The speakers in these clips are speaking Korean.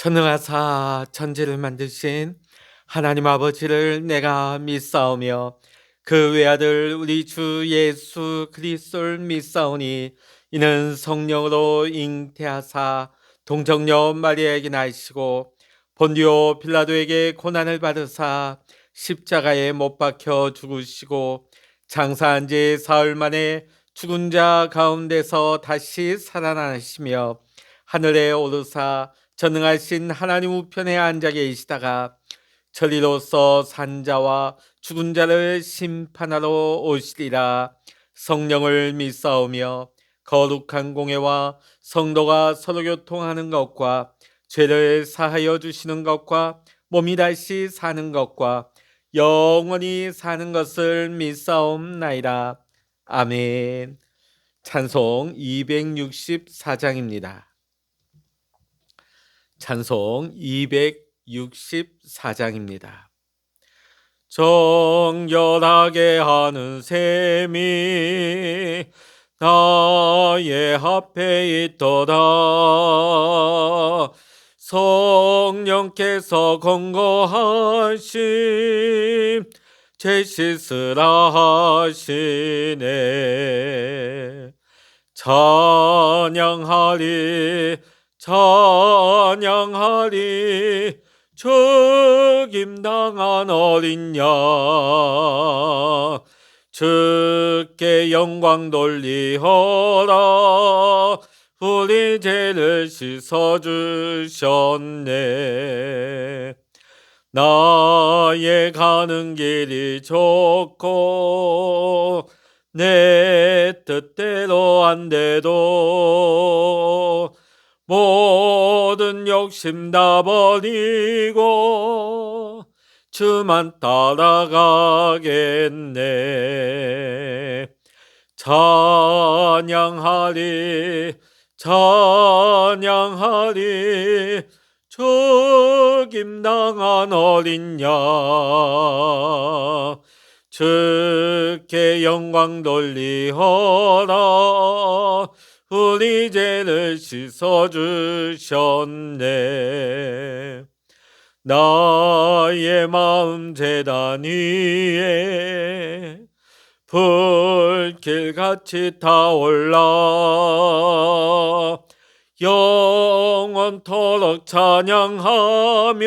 전능하사 천지를 만드신 하나님 아버지를 내가 믿사오며 그 외아들 우리 주 예수 그리스도를 믿사오니 이는 성령으로 잉태하사 동정녀 마리아에게 나시고 본디오 빌라도에게 고난을 받으사 십자가에 못 박혀 죽으시고 장사한 지 사흘 만에 죽은 자 가운데서 다시 살아나시며 하늘에 오르사 전능하신 하나님 우편에 앉아 계시다가 저리로서 산자와 죽은 자를 심판하러 오시리라. 성령을 믿사오며 거룩한 공회와 성도가 서로 교통하는 것과 죄를 사하여 주시는 것과 몸이 다시 사는 것과 영원히 사는 것을 믿사옵나이다. 아멘. 찬송 264장입니다. 찬송 264장입니다. 정결하게 하는 셈이 나의 앞에 있도다. 성령께서 권고하심 죄 씻으라 하시네. 찬양하리 찬양하리 죽임당한 어린 양 주께 영광 돌리어라. 우리 죄를 씻어주셨네. 나의 가는 길이 좋고 내 뜻대로 안 돼도 모든 욕심 다 버리고 주만 따라가겠네. 찬양하리 찬양하리 죽임당한 어린 양 주께 영광 돌리어라. 우리 죄를 씻어주셨네. 나의 마음 제단 위에 불길같이 타올라 영원토록 찬양하며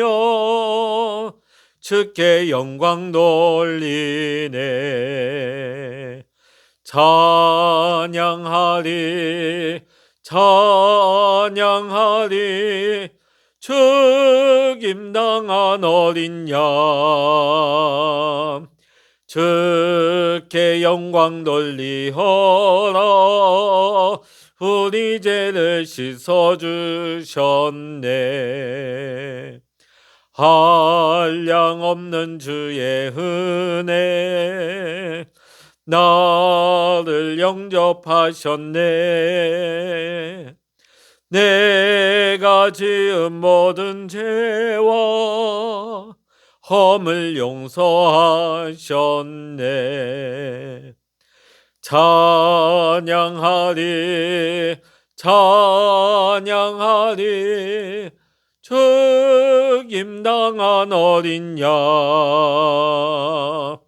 주께 영광 돌리네. 찬양하리 찬양하리 죽임당한 어린 양 주께 영광 돌리어라. 우리 죄를 씻어주셨네. 한량없는 주의 은혜 나를 영접하셨네. 내가 지은 모든 죄와 험을 용서하셨네. 찬양하리 찬양하리 죽임당한 어린 양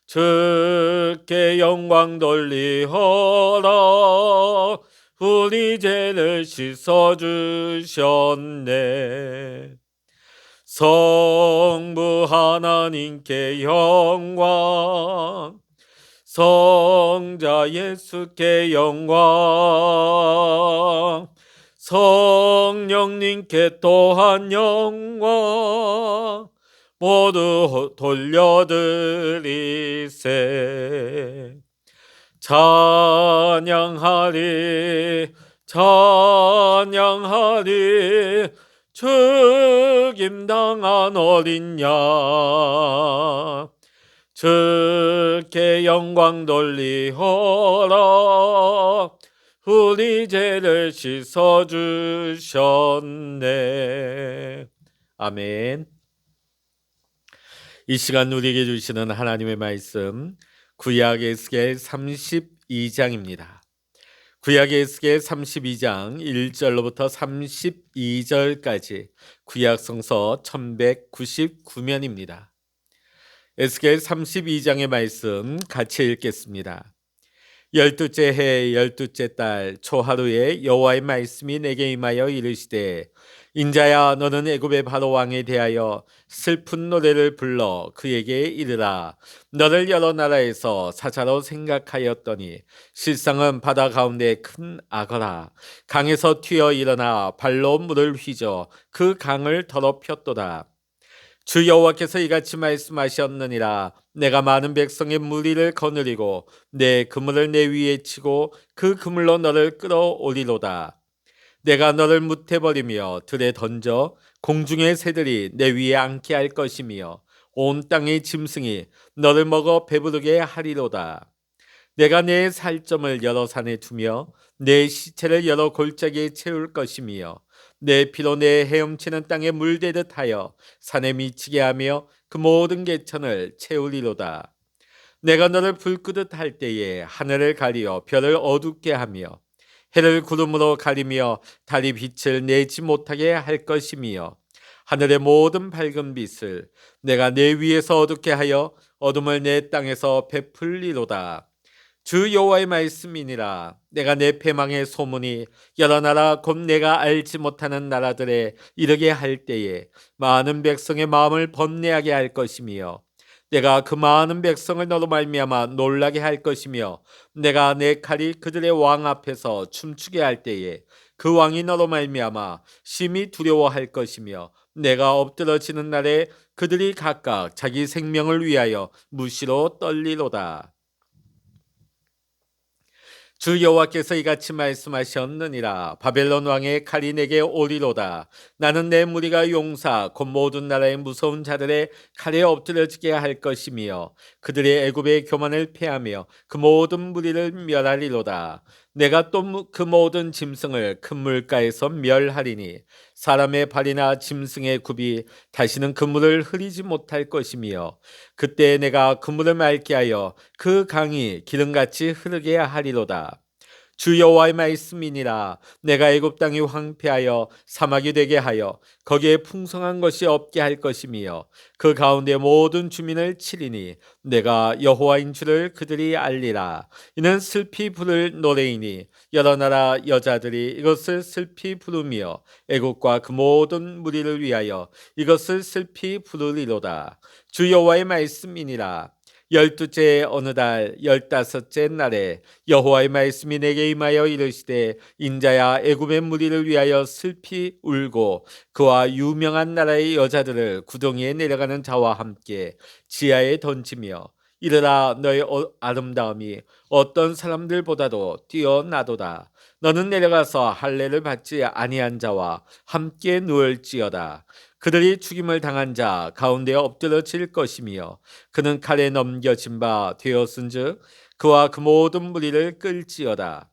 주께 영광 돌리어라. 우리 죄를 씻어주셨네. 성부 하나님께 영광 성자 예수께 영광 성령님께 또한 영광 모두 돌려드리세. 찬양하리 찬양하리 죽임당한 어린 양 주께 영광 돌리어라. 우리 죄를 씻어주셨네. 아멘. 이 시간 우리에게 주시는 하나님의 말씀 구약 에스겔 32장입니다. 구약 에스겔 32장 1절로부터 32절까지 구약 성서 1199면입니다. 에스겔 32장의 말씀 같이 읽겠습니다. 12째 해 12째 달 초하루에 여호와의 말씀이 내게 임하여 이르시되 인자야 너는 애굽의 바로 왕에 대하여 슬픈 노래를 불러 그에게 이르라. 너를 여러 나라에서 사자로 생각하였더니 실상은 바다 가운데 큰 악어라. 강에서 튀어 일어나 발로 물을 휘저 그 강을 더럽혔도다. 주 여호와께서 이같이 말씀하셨느니라. 내가 많은 백성의 무리를 거느리고 내 그물을 내 위에 치고 그 그물로 너를 끌어올리로다. 내가 너를 무태버리며 들에 던져 공중의 새들이 내 위에 앉게 할 것이며 온 땅의 짐승이 너를 먹어 배부르게 하리로다. 내가 내 살점을 여러 산에 두며 내 시체를 여러 골짜기에 채울 것이며 내 피로 내 헤엄치는 땅에 물대듯 하여 산에 미치게 하며 그 모든 개천을 채우리로다. 내가 너를 불 끄듯 할 때에 하늘을 가리어 별을 어둡게 하며 해를 구름으로 가리며 달이 빛을 내지 못하게 할 것이며 하늘의 모든 밝은 빛을 내가 내 위에서 어둡게 하여 어둠을 내 땅에서 베풀리로다. 주 여호와의 말씀이니라. 내가 내 패망의 소문이 여러 나라 곧 내가 알지 못하는 나라들에 이르게 할 때에 많은 백성의 마음을 번뇌하게 할 것이며 내가 그 많은 백성을 너로 말미암아 놀라게 할 것이며 내가 내 칼이 그들의 왕 앞에서 춤추게 할 때에 그 왕이 너로 말미암아 심히 두려워할 것이며 내가 엎드러지는 날에 그들이 각각 자기 생명을 위하여 무시로 떨리로다. 주 여호와께서 이같이 말씀하셨느니라. 바벨론 왕의 칼이 내게 오리로다. 나는 내 무리가 용사 곧 모든 나라의 무서운 자들의 칼에 엎드려지게 할 것이며 그들의 애굽의 교만을 패하며 그 모든 무리를 멸하리로다. 내가 또 그 모든 짐승을 큰 물가에서 멸하리니 사람의 발이나 짐승의 굽이 다시는 그 물을 흐리지 못할 것이며 그때 내가 그 물을 맑게 하여 그 강이 기름같이 흐르게 하리로다. 주 여호와의 말씀이니라. 내가 애굽 땅이 황폐하여 사막이 되게 하여 거기에 풍성한 것이 없게 할 것이며 그 가운데 모든 주민을 치리니 내가 여호와인 줄을 그들이 알리라. 이는 슬피 부를 노래이니 여러 나라 여자들이 이것을 슬피 부르며 애굽과 그 모든 무리를 위하여 이것을 슬피 부르리로다. 주 여호와의 말씀이니라. 12째 어느 달 15째 날에 여호와의 말씀이 내게 임하여 이르시되 인자야 애굽의 무리를 위하여 슬피 울고 그와 유명한 나라의 여자들을 구덩이에 내려가는 자와 함께 지하에 던지며 이르라. 너의 아름다움이 어떤 사람들보다도 뛰어나도다. 너는 내려가서 할례를 받지 아니한 자와 함께 누울지어다. 그들이 죽임을 당한 자 가운데 엎드러질 것이며 그는 칼에 넘겨진 바 되었은즉 그와 그 모든 무리를 끌지어다.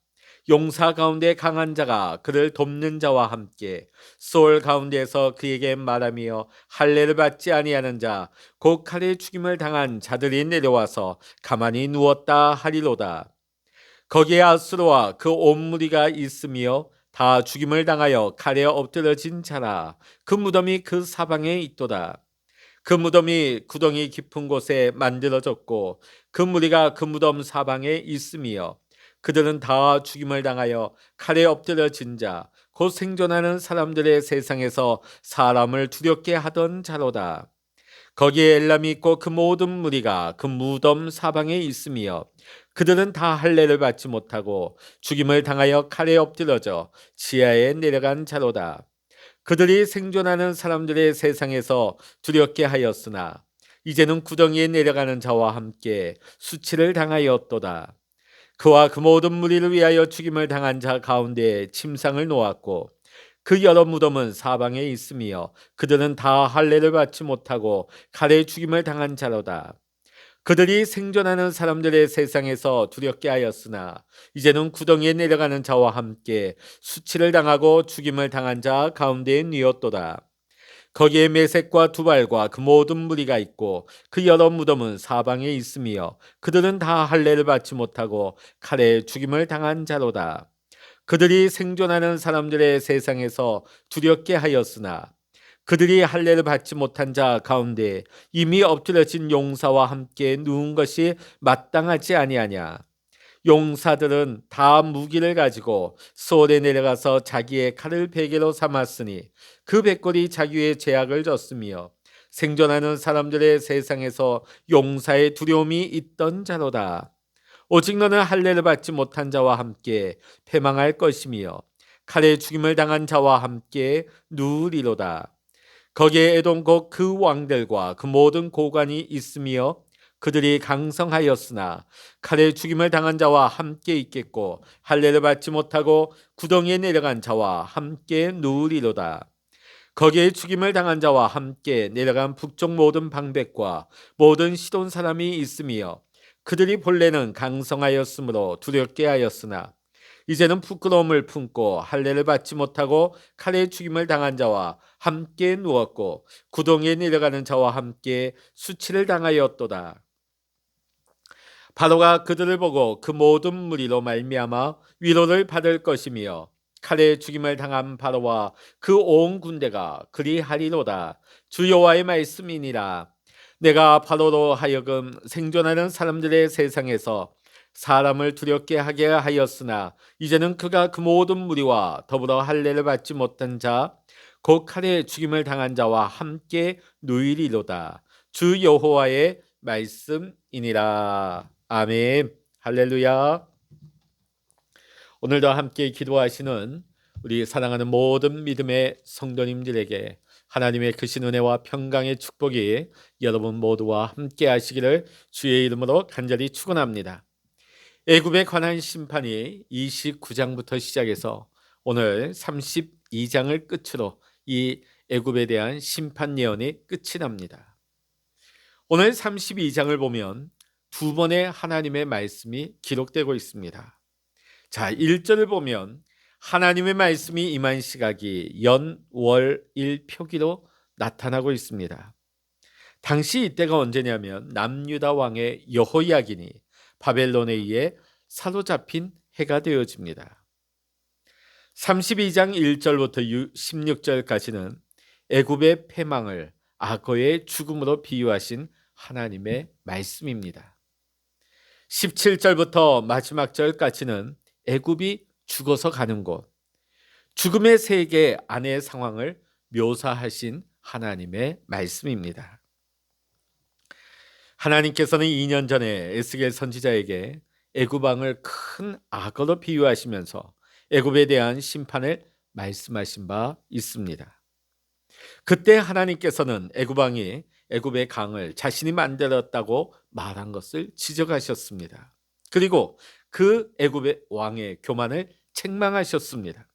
용사 가운데 강한 자가 그를 돕는 자와 함께 소울 가운데에서 그에게 말하며 할례를 받지 아니하는 자 곧 칼에 죽임을 당한 자들이 내려와서 가만히 누웠다 하리로다. 거기에 아수르와 그 온 무리가 있으며 다 죽임을 당하여 칼에 엎드러진 자라. 그 무덤이 그 사방에 있도다. 그 무덤이 구덩이 깊은 곳에 만들어졌고 그 무리가 그 무덤 사방에 있으며 그들은 다 죽임을 당하여 칼에 엎드려진 자 곧 생존하는 사람들의 세상에서 사람을 두렵게 하던 자로다. 거기에 엘람이 있고 그 모든 무리가 그 무덤 사방에 있으며 그들은 다 할례를 받지 못하고 죽임을 당하여 칼에 엎드러져 지하에 내려간 자로다. 그들이 생존하는 사람들의 세상에서 두렵게 하였으나 이제는 구덩이에 내려가는 자와 함께 수치를 당하였도다. 그와 그 모든 무리를 위하여 죽임을 당한 자 가운데 침상을 놓았고 그 여러 무덤은 사방에 있으며 그들은 다 할례를 받지 못하고 칼에 죽임을 당한 자로다. 그들이 생존하는 사람들의 세상에서 두렵게 하였으나 이제는 구덩이에 내려가는 자와 함께 수치를 당하고 죽임을 당한 자 가운데에 뉘었도다. 거기에 메색과 두발과 그 모든 무리가 있고 그 여러 무덤은 사방에 있으며 그들은 다 할례를 받지 못하고 칼에 죽임을 당한 자로다. 그들이 생존하는 사람들의 세상에서 두렵게 하였으나 그들이 할례를 받지 못한 자 가운데 이미 엎드려진 용사와 함께 누운 것이 마땅하지 아니하냐. 용사들은 다 무기를 가지고 소홀에 내려가서 자기의 칼을 베개로 삼았으니 그 백골이 자기의 죄악을 졌으며 생존하는 사람들의 세상에서 용사의 두려움이 있던 자로다. 오직 너는 할례를 받지 못한 자와 함께 패망할 것이며 칼에 죽임을 당한 자와 함께 누우리로다. 거기에 에돔 곧 그 왕들과 그 모든 고관이 있으며 그들이 강성하였으나 칼에 죽임을 당한 자와 함께 있겠고 할례를 받지 못하고 구덩이에 내려간 자와 함께 누우리로다. 거기에 죽임을 당한 자와 함께 내려간 북쪽 모든 방백과 모든 시돈 사람이 있으며 그들이 본래는 강성하였으므로 두렵게 하였으나 이제는 부끄러움을 품고 할례를 받지 못하고 칼에 죽임을 당한 자와 함께 누웠고 구덩이에 내려가는 자와 함께 수치를 당하였도다. 바로가 그들을 보고 그 모든 무리로 말미암아 위로를 받을 것이며 칼에 죽임을 당한 바로와 그 온 군대가 그리하리로다. 주 여호와의 말씀이니라. 내가 바로로 하여금 생존하는 사람들의 세상에서 사람을 두렵게 하게 하였으나 이제는 그가 그 모든 무리와 더불어 할례를 받지 못한 자 곧 칼에 죽임을 당한 자와 함께 누이리로다. 주 여호와의 말씀이니라. 아멘. 할렐루야. 오늘도 함께 기도하시는 우리 사랑하는 모든 믿음의 성도님들에게 하나님의 크신 은혜와 평강의 축복이 여러분 모두와 함께 하시기를 주의 이름으로 간절히 축원합니다. 애굽에 관한 심판이 29장부터 시작해서 오늘 32장을 끝으로 이 애굽에 대한 심판 예언이 끝이 납니다. 오늘 32장을 보면 두 번의 하나님의 말씀이 기록되고 있습니다. 자, 1절을 보면 하나님의 말씀이 임한 시각이 연, 월, 일 표기로 나타나고 있습니다. 당시 이때가 언제냐면 남유다 왕의 여호야긴이 바벨론에 의해 사로잡힌 해가 되어집니다. 32장 1절부터 16절까지는 애굽의 패망을 악어의 죽음으로 비유하신 하나님의 말씀입니다. 17절부터 마지막 절까지는 애굽이 죽어서 가는 곳, 죽음의 세계 안의 상황을 묘사하신 하나님의 말씀입니다. 하나님께서는 2년 전에 에스겔 선지자에게 애굽 왕을 큰 악어로 비유하시면서 애굽에 대한 심판을 말씀하신 바 있습니다. 그때 하나님께서는 애굽 왕이 애굽의 강을 자신이 만들었다고 말한 것을 지적하셨습니다. 그리고 그 애굽의 왕의 교만을 책망하셨습니다.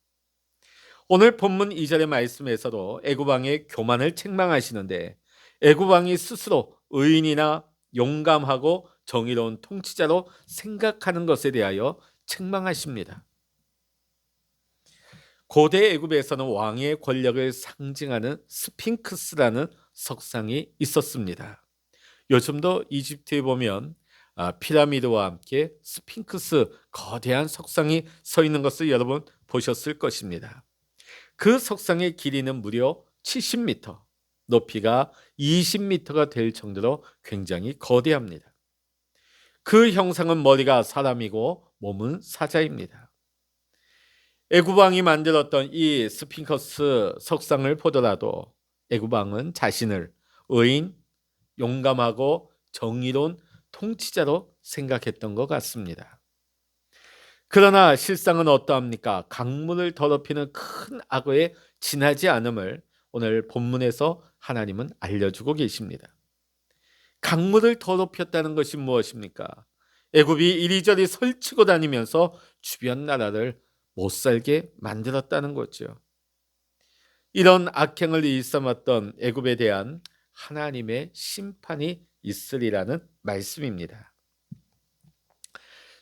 오늘 본문 2절의 말씀에서도 애굽 왕의 교만을 책망하시는데 애굽 왕이 스스로 의인이나 용감하고 정의로운 통치자로 생각하는 것에 대하여 책망하십니다. 고대 애굽에서는 왕의 권력을 상징하는 스핑크스라는 석상이 있었습니다. 요즘도 이집트에 보면 피라미드와 함께 스핑크스 거대한 석상이 서 있는 것을 여러분 보셨을 것입니다. 그 석상의 길이는 무려 70m, 높이가 20m가 될 정도로 굉장히 거대합니다. 그 형상은 머리가 사람이고 몸은 사자입니다. 애굽 왕이 만들었던 이 스핑크스 석상을 보더라도 애굽 왕은 자신을 의인, 용감하고 정의로운 통치자로 생각했던 것 같습니다. 그러나 실상은 어떠합니까? 강물을 더럽히는 큰 악어에 지나지 않음을 오늘 본문에서 하나님은 알려주고 계십니다. 강물을 더럽혔다는 것이 무엇입니까? 애굽이 이리저리 설치고 다니면서 주변 나라를 못 살게 만들었다는 거죠. 이런 악행을 일삼았던 애굽에 대한 하나님의 심판이 있으리라는 말씀입니다.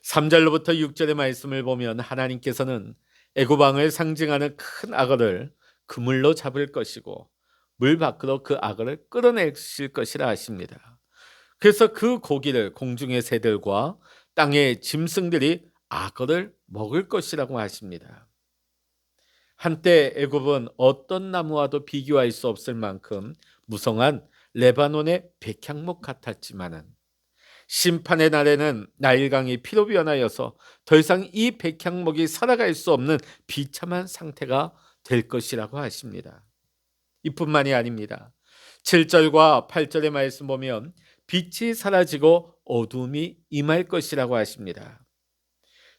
3절로부터 6절의 말씀을 보면 하나님께서는 애굽 왕을 상징하는 큰 악어를 그물로 잡을 것이고 물 밖으로 그 악어를 끌어내실 것이라 하십니다. 그래서 그 고기를 공중의 새들과 땅의 짐승들이 악어를 먹을 것이라고 하십니다. 한때 애굽은 어떤 나무와도 비교할 수 없을 만큼 무성한 레바논의 백향목 같았지만은 심판의 날에는 나일강이 피로 변하여서 더 이상 이 백향목이 살아갈 수 없는 비참한 상태가 될 것이라고 하십니다. 이뿐만이 아닙니다. 7절과 8절의 말씀 보면 빛이 사라지고 어둠이 임할 것이라고 하십니다.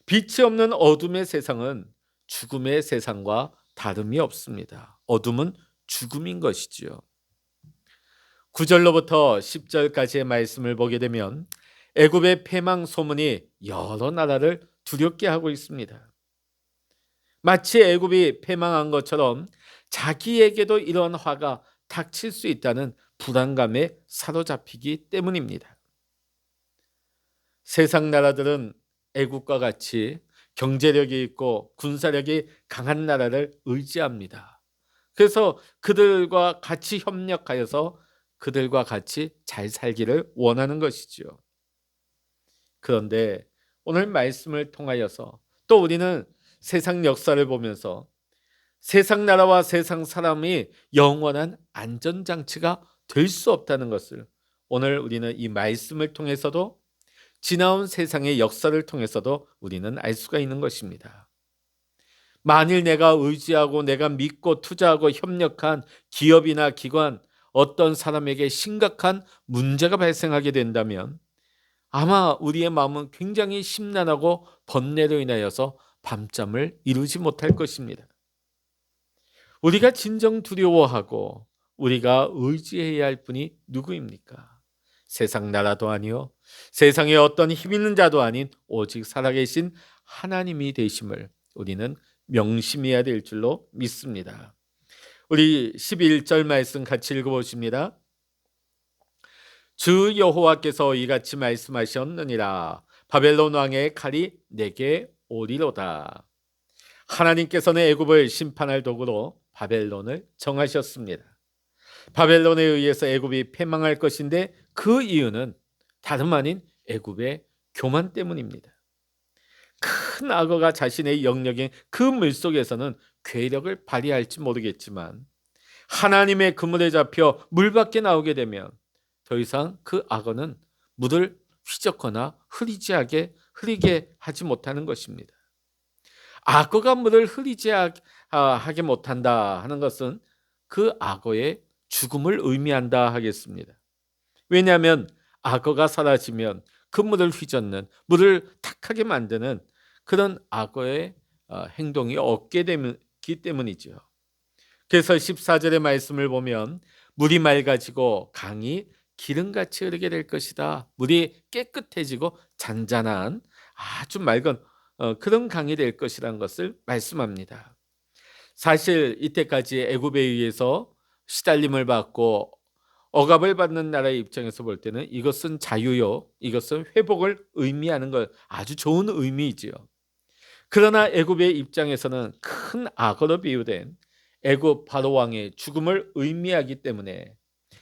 빛이 없는 어둠의 세상은 죽음의 세상과 다름이 없습니다. 어둠은 죽음인 것이지요. 9절로부터 10절까지의 말씀을 보게 되면 애굽의 패망 소문이 여러 나라를 두렵게 하고 있습니다. 마치 애굽이 패망한 것처럼 자기에게도 이런 화가 닥칠 수 있다는 불안감에 사로잡히기 때문입니다. 세상 나라들은 애국과 같이 경제력이 있고 군사력이 강한 나라를 의지합니다. 그래서 그들과 같이 협력하여서 그들과 같이 잘 살기를 원하는 것이지요. 그런데 오늘 말씀을 통하여서 또 우리는 세상 역사를 보면서 세상 나라와 세상 사람이 영원한 안전장치가 될 수 없다는 것을 오늘 우리는 이 말씀을 통해서도 지나온 세상의 역사를 통해서도 우리는 알 수가 있는 것입니다. 만일 내가 의지하고 내가 믿고 투자하고 협력한 기업이나 기관, 어떤 사람에게 심각한 문제가 발생하게 된다면 아마 우리의 마음은 굉장히 심란하고 번뇌로 인하여서 밤잠을 이루지 못할 것입니다. 우리가 진정 두려워하고 우리가 의지해야 할 분이 누구입니까? 세상 나라도 아니요, 세상에 어떤 힘 있는 자도 아닌 오직 살아계신 하나님이 되심을 우리는 명심해야 될 줄로 믿습니다. 우리 11절 말씀 같이 읽어보십니다. 주 여호와께서 이같이 말씀하셨느니라. 바벨론 왕의 칼이 내게 오리로다. 하나님께서는 애굽을 심판할 도구로 바벨론을 정하셨습니다. 바벨론에 의해서 애굽이 패망할 것인데 그 이유는 다름 아닌 애굽의 교만 때문입니다. 큰 악어가 자신의 영역인 그 물속에서는 괴력을 발휘할지 모르겠지만 하나님의 그물에 잡혀 물 밖에 나오게 되면 더 이상 그 악어는 물을 휘젓거나 흐리게 하지 못하는 것입니다. 악어가 물을 하게 못한다 하는 것은 그 악어의 죽음을 의미한다 하겠습니다. 왜냐하면 악어가 사라지면 그 물을 휘젓는, 물을 탁하게 만드는 그런 악어의 행동이 없게 되기 때문이죠. 그래서 14절의 말씀을 보면 물이 맑아지고 강이 기름같이 흐르게 될 것이다. 물이 깨끗해지고 잔잔한 아주 맑은 그런 강이 될 것이라는 것을 말씀합니다. 사실 이때까지 애굽에 의해서 시달림을 받고 억압을 받는 나라의 입장에서 볼 때는 이것은 자유요, 이것은 회복을 의미하는 것, 아주 좋은 의미이지요. 그러나 애굽의 입장에서는 큰 악어로 비유된 애굽 바로 왕의 죽음을 의미하기 때문에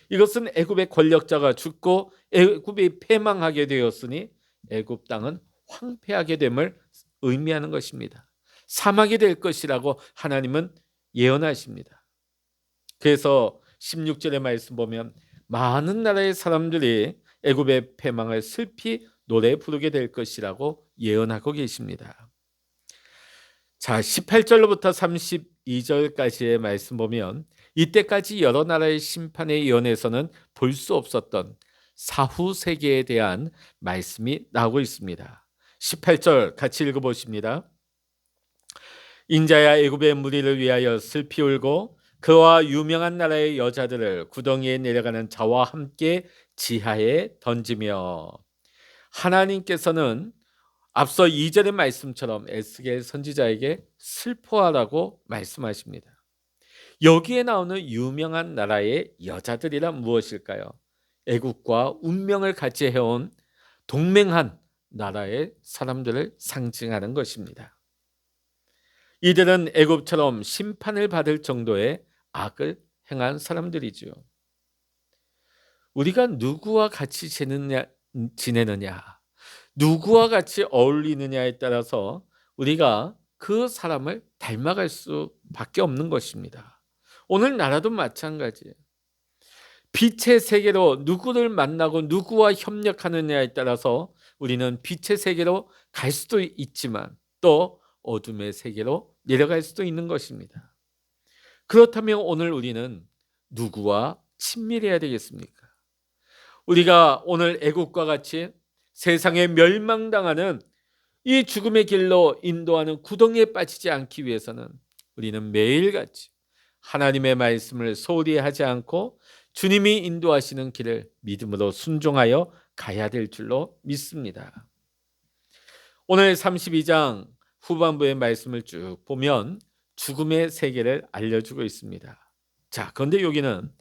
이것은 애굽의 권력자가 죽고 애굽이 패망하게 되었으니 애굽 땅은 황폐하게 됨을 의미하는 것입니다. 사막이 될 것이라고 하나님은 예언하십니다. 그래서 16절의 말씀 보면 많은 나라의 사람들이 애굽의 패망을 슬피 노래 부르게 될 것이라고 예언하고 계십니다. 자, 18절로부터 32절까지의 말씀 보면 이때까지 여러 나라의 심판의 예언에서는 볼 수 없었던 사후 세계에 대한 말씀이 나오고 있습니다. 18절 같이 읽어보십니다. 인자야 애굽의 무리를 위하여 슬피 울고 그와 유명한 나라의 여자들을 구덩이에 내려가는 자와 함께 지하에 던지며. 하나님께서는 앞서 2절의 말씀처럼 에스겔 선지자에게 슬퍼하라고 말씀하십니다. 여기에 나오는 유명한 나라의 여자들이란 무엇일까요? 애국과 운명을 같이 해온 동맹한 나라의 사람들을 상징하는 것입니다. 이들은 애굽처럼 심판을 받을 정도의 악을 행한 사람들이죠. 우리가 누구와 같이 지내느냐, 누구와 같이 어울리느냐에 따라서 우리가 그 사람을 닮아갈 수밖에 없는 것입니다. 오늘 나라도 마찬가지예요. 빛의 세계로 누구를 만나고 누구와 협력하느냐에 따라서 우리는 빛의 세계로 갈 수도 있지만 또 어둠의 세계로 내려갈 수도 있는 것입니다. 그렇다면 오늘 우리는 누구와 친밀해야 되겠습니까? 우리가 오늘 애국과 같이 세상에 멸망당하는 이 죽음의 길로 인도하는 구덩이에 빠지지 않기 위해서는 우리는 매일같이 하나님의 말씀을 소홀히 하지 않고 주님이 인도하시는 길을 믿음으로 순종하여 가야 될 줄로 믿습니다. 오늘 32장 후반부의 말씀을 쭉 보면 죽음의 세계를 알려주고 있습니다. 자, 그런데 여기는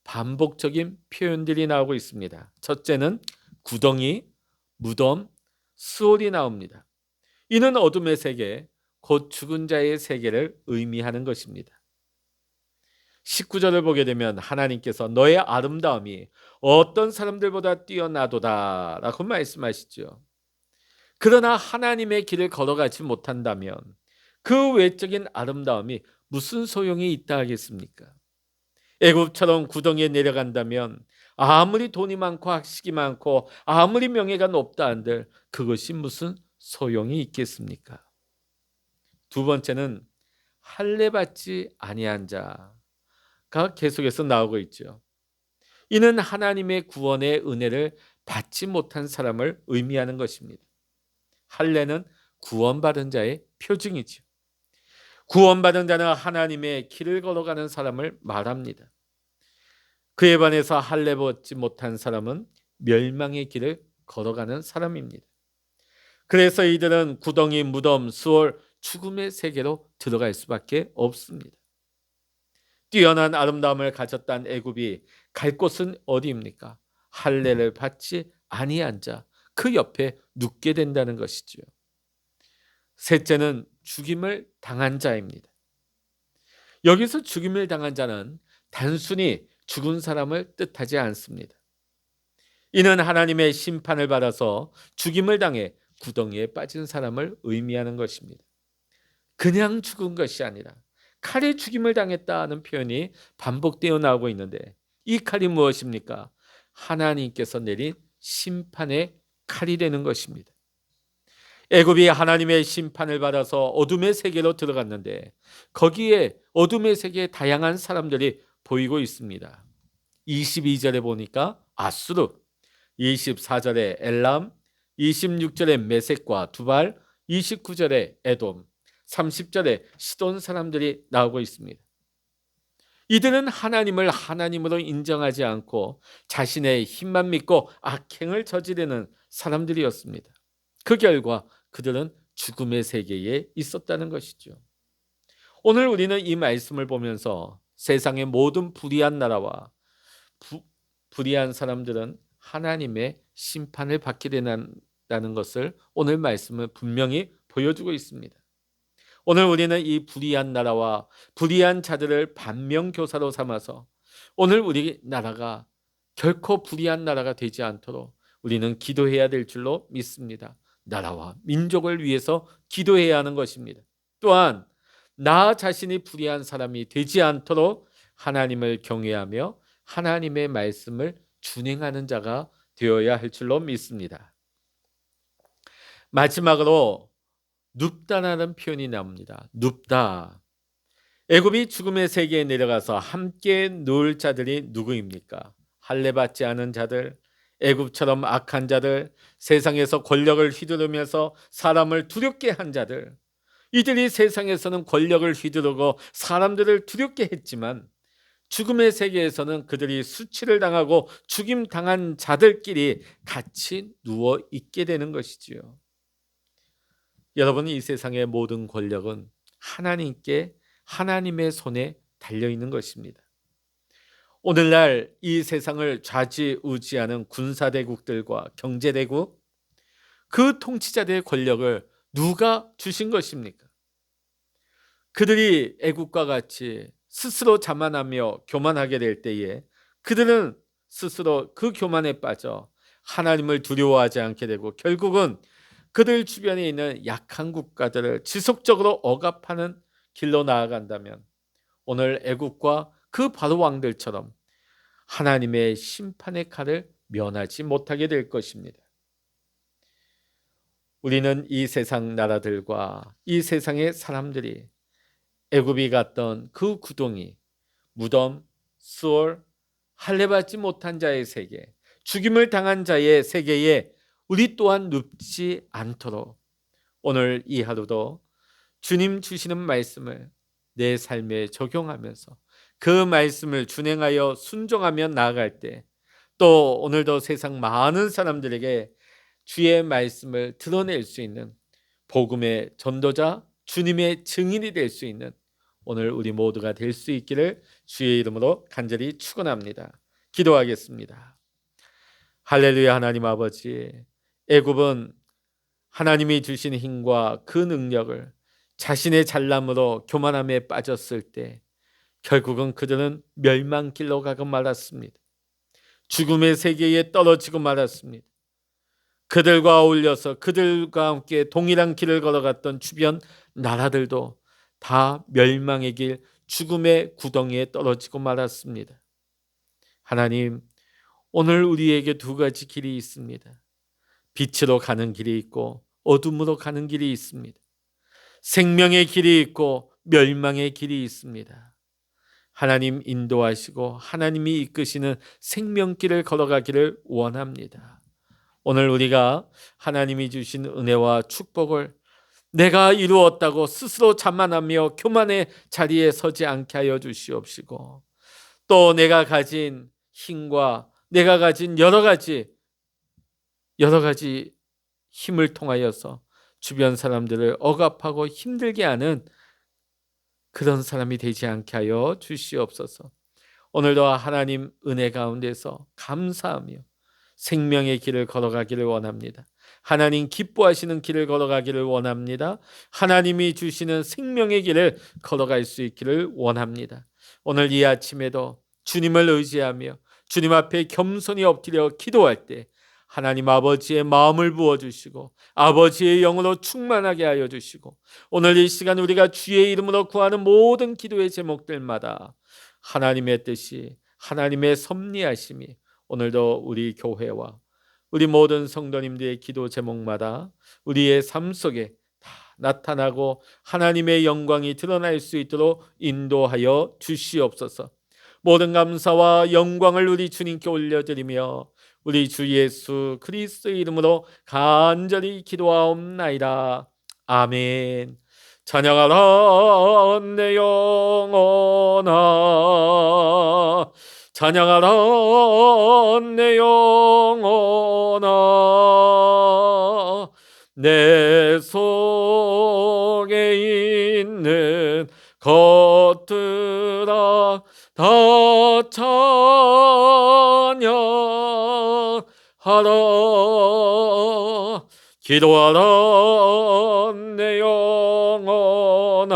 반복적인 표현들이 나오고 있습니다. 첫째는 구덩이, 무덤, 수월이 나옵니다. 이는 어둠의 세계, 곧 죽은 자의 세계를 의미하는 것입니다. 19절을 보게 되면 하나님께서 너의 아름다움이 어떤 사람들보다 뛰어나도다 라고 말씀하시죠. 그러나 하나님의 길을 걸어가지 못한다면 그 외적인 아름다움이 무슨 소용이 있다 하겠습니까? 애굽처럼 구덩이에 내려간다면 아무리 돈이 많고 학식이 많고 아무리 명예가 높다 한들 그것이 무슨 소용이 있겠습니까? 두 번째는 할례 받지 아니한 자가 계속해서 나오고 있죠. 이는 하나님의 구원의 은혜를 받지 못한 사람을 의미하는 것입니다. 할례는 구원받은 자의 표징이죠. 구원받은 자는 하나님의 길을 걸어가는 사람을 말합니다. 그에 반해서 할례 받지 못한 사람은 멸망의 길을 걸어가는 사람입니다. 그래서 이들은 구덩이, 무덤, 수월, 죽음의 세계로 들어갈 수밖에 없습니다. 뛰어난 아름다움을 가졌던 애굽이 갈 곳은 어디입니까? 할례를 받지 아니한 자, 그 옆에 눕게 된다는 것이죠. 셋째는 죽임을 당한 자입니다. 여기서 죽임을 당한 자는 단순히 죽은 사람을 뜻하지 않습니다. 이는 하나님의 심판을 받아서 죽임을 당해 구덩이에 빠진 사람을 의미하는 것입니다. 그냥 죽은 것이 아니라 칼에 죽임을 당했다는 표현이 반복되어 나오고 있는데 이 칼이 무엇입니까? 하나님께서 내린 심판의 칼이 되는 것입니다. 애굽이 하나님의 심판을 받아서 어둠의 세계로 들어갔는데 거기에 어둠의 세계에 다양한 사람들이 보이고 있습니다. 22절에 보니까 아수르, 24절에 엘람, 26절에 메섹과 두발, 29절에 에돔, 30절에 시돈 사람들이 나오고 있습니다. 이들은 하나님을 하나님으로 인정하지 않고 자신의 힘만 믿고 악행을 저지르는 사람들이었습니다. 그 결과 그들은 죽음의 세계에 있었다는 것이죠. 오늘 우리는 이 말씀을 보면서 세상의 모든 불의한 나라와 불의한 사람들은 하나님의 심판을 받게 된다는 것을 오늘 말씀은 분명히 보여주고 있습니다. 오늘 우리는 이 불의한 나라와 불의한 자들을 반면교사로 삼아서 오늘 우리 나라가 결코 불의한 나라가 되지 않도록 우리는 기도해야 될 줄로 믿습니다. 나라와 민족을 위해서 기도해야 하는 것입니다. 또한 나 자신이 불의한 사람이 되지 않도록 하나님을 경외하며 하나님의 말씀을 준행하는 자가 되어야 할 줄로 믿습니다. 마지막으로 눕다라는 표현이 나옵니다. 눕다. 애굽이 죽음의 세계에 내려가서 함께 누울 자들이 누구입니까? 할례 받지 않은 자들, 애굽처럼 악한 자들, 세상에서 권력을 휘두르면서 사람을 두렵게 한 자들. 이들이 세상에서는 권력을 휘두르고 사람들을 두렵게 했지만 죽음의 세계에서는 그들이 수치를 당하고 죽임 당한 자들끼리 같이 누워 있게 되는 것이지요. 여러분, 이 세상의 모든 권력은 하나님께 하나님의 손에 달려 있는 것입니다. 오늘날 이 세상을 좌지우지하는 군사대국들과 경제대국, 그 통치자들의 권력을 누가 주신 것입니까? 그들이 애국과 같이 스스로 자만하며 교만하게 될 때에 그들은 스스로 그 교만에 빠져 하나님을 두려워하지 않게 되고 결국은 그들 주변에 있는 약한 국가들을 지속적으로 억압하는 길로 나아간다면 오늘 애국과 그 바로 왕들처럼 하나님의 심판의 칼을 면하지 못하게 될 것입니다. 우리는 이 세상 나라들과 이 세상의 사람들이 애굽이 갔던 그 구덩이, 무덤, 수월, 할례받지 못한 자의 세계, 죽임을 당한 자의 세계에 우리 또한 눕지 않도록 오늘 이 하루도 주님 주시는 말씀을 내 삶에 적용하면서 그 말씀을 준행하여 순종하며 나아갈 때 또 오늘도 세상 많은 사람들에게 주의 말씀을 드러낼 수 있는 복음의 전도자, 주님의 증인이 될 수 있는 오늘 우리 모두가 될 수 있기를 주의 이름으로 간절히 축원합니다. 기도하겠습니다. 할렐루야. 하나님 아버지, 애굽은 하나님이 주신 힘과 그 능력을 자신의 잘남으로 교만함에 빠졌을 때 결국은 그들은 멸망길로 가고 말았습니다. 죽음의 세계에 떨어지고 말았습니다. 그들과 어울려서 그들과 함께 동일한 길을 걸어갔던 주변 나라들도 다 멸망의 길, 죽음의 구덩이에 떨어지고 말았습니다. 하나님, 오늘 우리에게 두 가지 길이 있습니다. 빛으로 가는 길이 있고 어둠으로 가는 길이 있습니다. 생명의 길이 있고 멸망의 길이 있습니다. 하나님 인도하시고 하나님이 이끄시는 생명길을 걸어가기를 원합니다. 오늘 우리가 하나님이 주신 은혜와 축복을 내가 이루었다고 스스로 자만하며 교만의 자리에 서지 않게 하여 주시옵시고 또 내가 가진 힘과 내가 가진 여러 가지 힘을 통하여서 주변 사람들을 억압하고 힘들게 하는 그런 사람이 되지 않게 하여 주시옵소서. 오늘도 하나님 은혜 가운데서 감사하며 생명의 길을 걸어가기를 원합니다. 하나님 기뻐하시는 길을 걸어가기를 원합니다. 하나님이 주시는 생명의 길을 걸어갈 수 있기를 원합니다. 오늘 이 아침에도 주님을 의지하며 주님 앞에 겸손히 엎드려 기도할 때 하나님 아버지의 마음을 부어주시고 아버지의 영으로 충만하게 하여 주시고 오늘 이 시간 우리가 주의 이름으로 구하는 모든 기도의 제목들마다 하나님의 뜻이 하나님의 섭리하심이 오늘도 우리 교회와 우리 모든 성도님들의 기도 제목마다 우리의 삶 속에 다 나타나고 하나님의 영광이 드러날 수 있도록 인도하여 주시옵소서. 모든 감사와 영광을 우리 주님께 올려드리며 우리 주 예수 그리스도의 이름으로 간절히 기도하옵나이다. 아멘. 찬양하라 내 영혼아, 찬양하라 내 영혼아, 내 속에 있는 것들아 다 찬양하라. 기도하라 내 영혼아,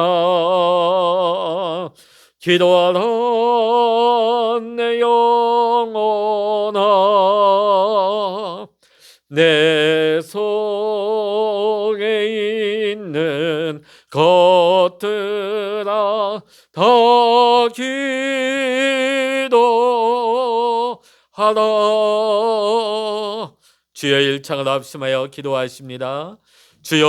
기도하라 내 영혼아, 내 속에 있는 것들아 다 기도하라. 주여 일창을 합심하여 기도하십니다. 주여